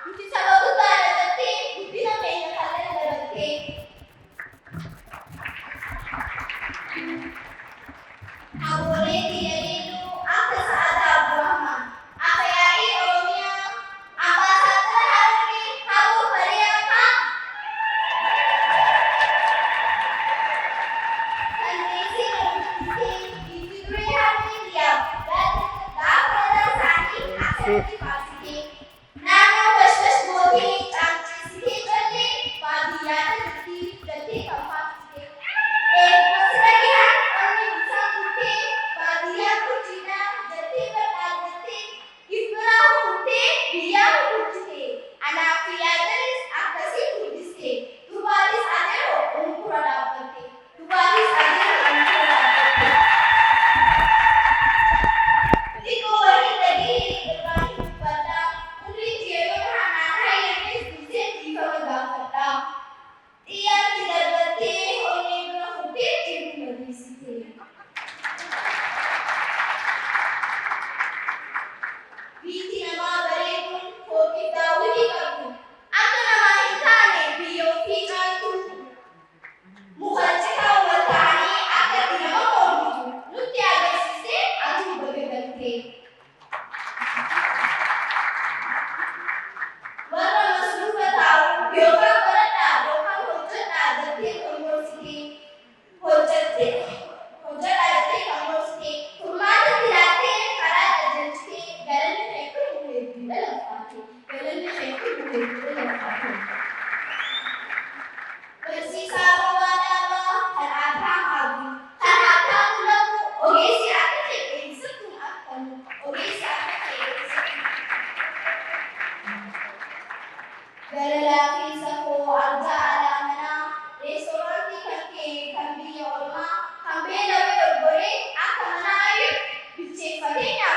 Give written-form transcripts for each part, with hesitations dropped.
Nuti salotuta ada detik, lalaki sa ko arja alamana restaurant kanke kambi orma kambe lawe gore akamanayu biche fadenya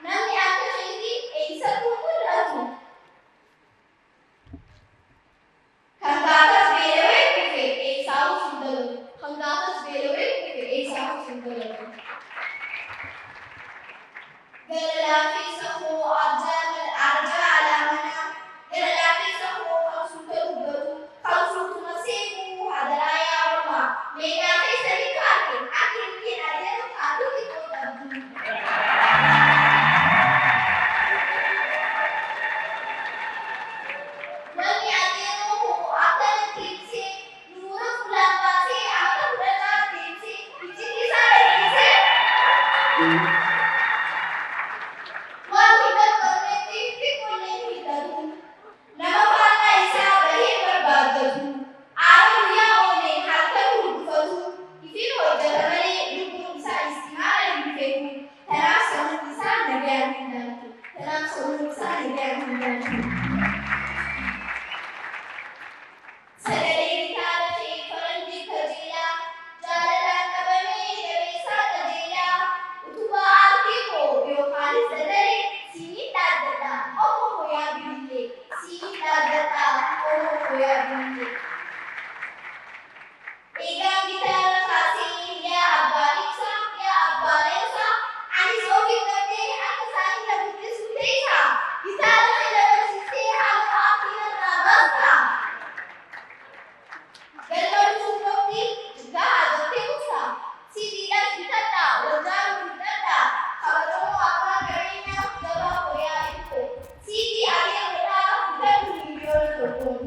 nani akashindi eisa kumulatu Hangakas belewe kufe eisa sundalu Hangakas belewe kufe eisa sundalu lalaki sa ko arja alamana lalaki sa ko ang sundalu Kalsutu nasibu hadaraya orma mega kaisa dikake akhir kinade adu ito tabu Nani adeno ko akan tinse nura fulambase aka fulana tinse ichikisa tinse Wan hidat karne tinse kolle hidatu Namapana isa bahir berbadatu Aruya one halkan hudufatu Ifin hojaramane dukun isa istimara yufeku Tanam sonun isa nagyan hindatu Tanam sonun isa nagyan hindatu Sadari ditara se faranji khajila Jalala kabame jabisa tajila Utuba aarti ko yo khalis sadari Sini tadata oho hoya bille Sini tadata oho hoya bille Egang ditara khasi ya abba iksa ya abba lesa Ani sofi karte akasani labutte sutesa Ditara se labar siste hal akhiran nabasta Galor sumokti juga adote usa si dila kitata wajaru kitata khabaro apa karina jaba hoya iko si di age hoya kita video tokon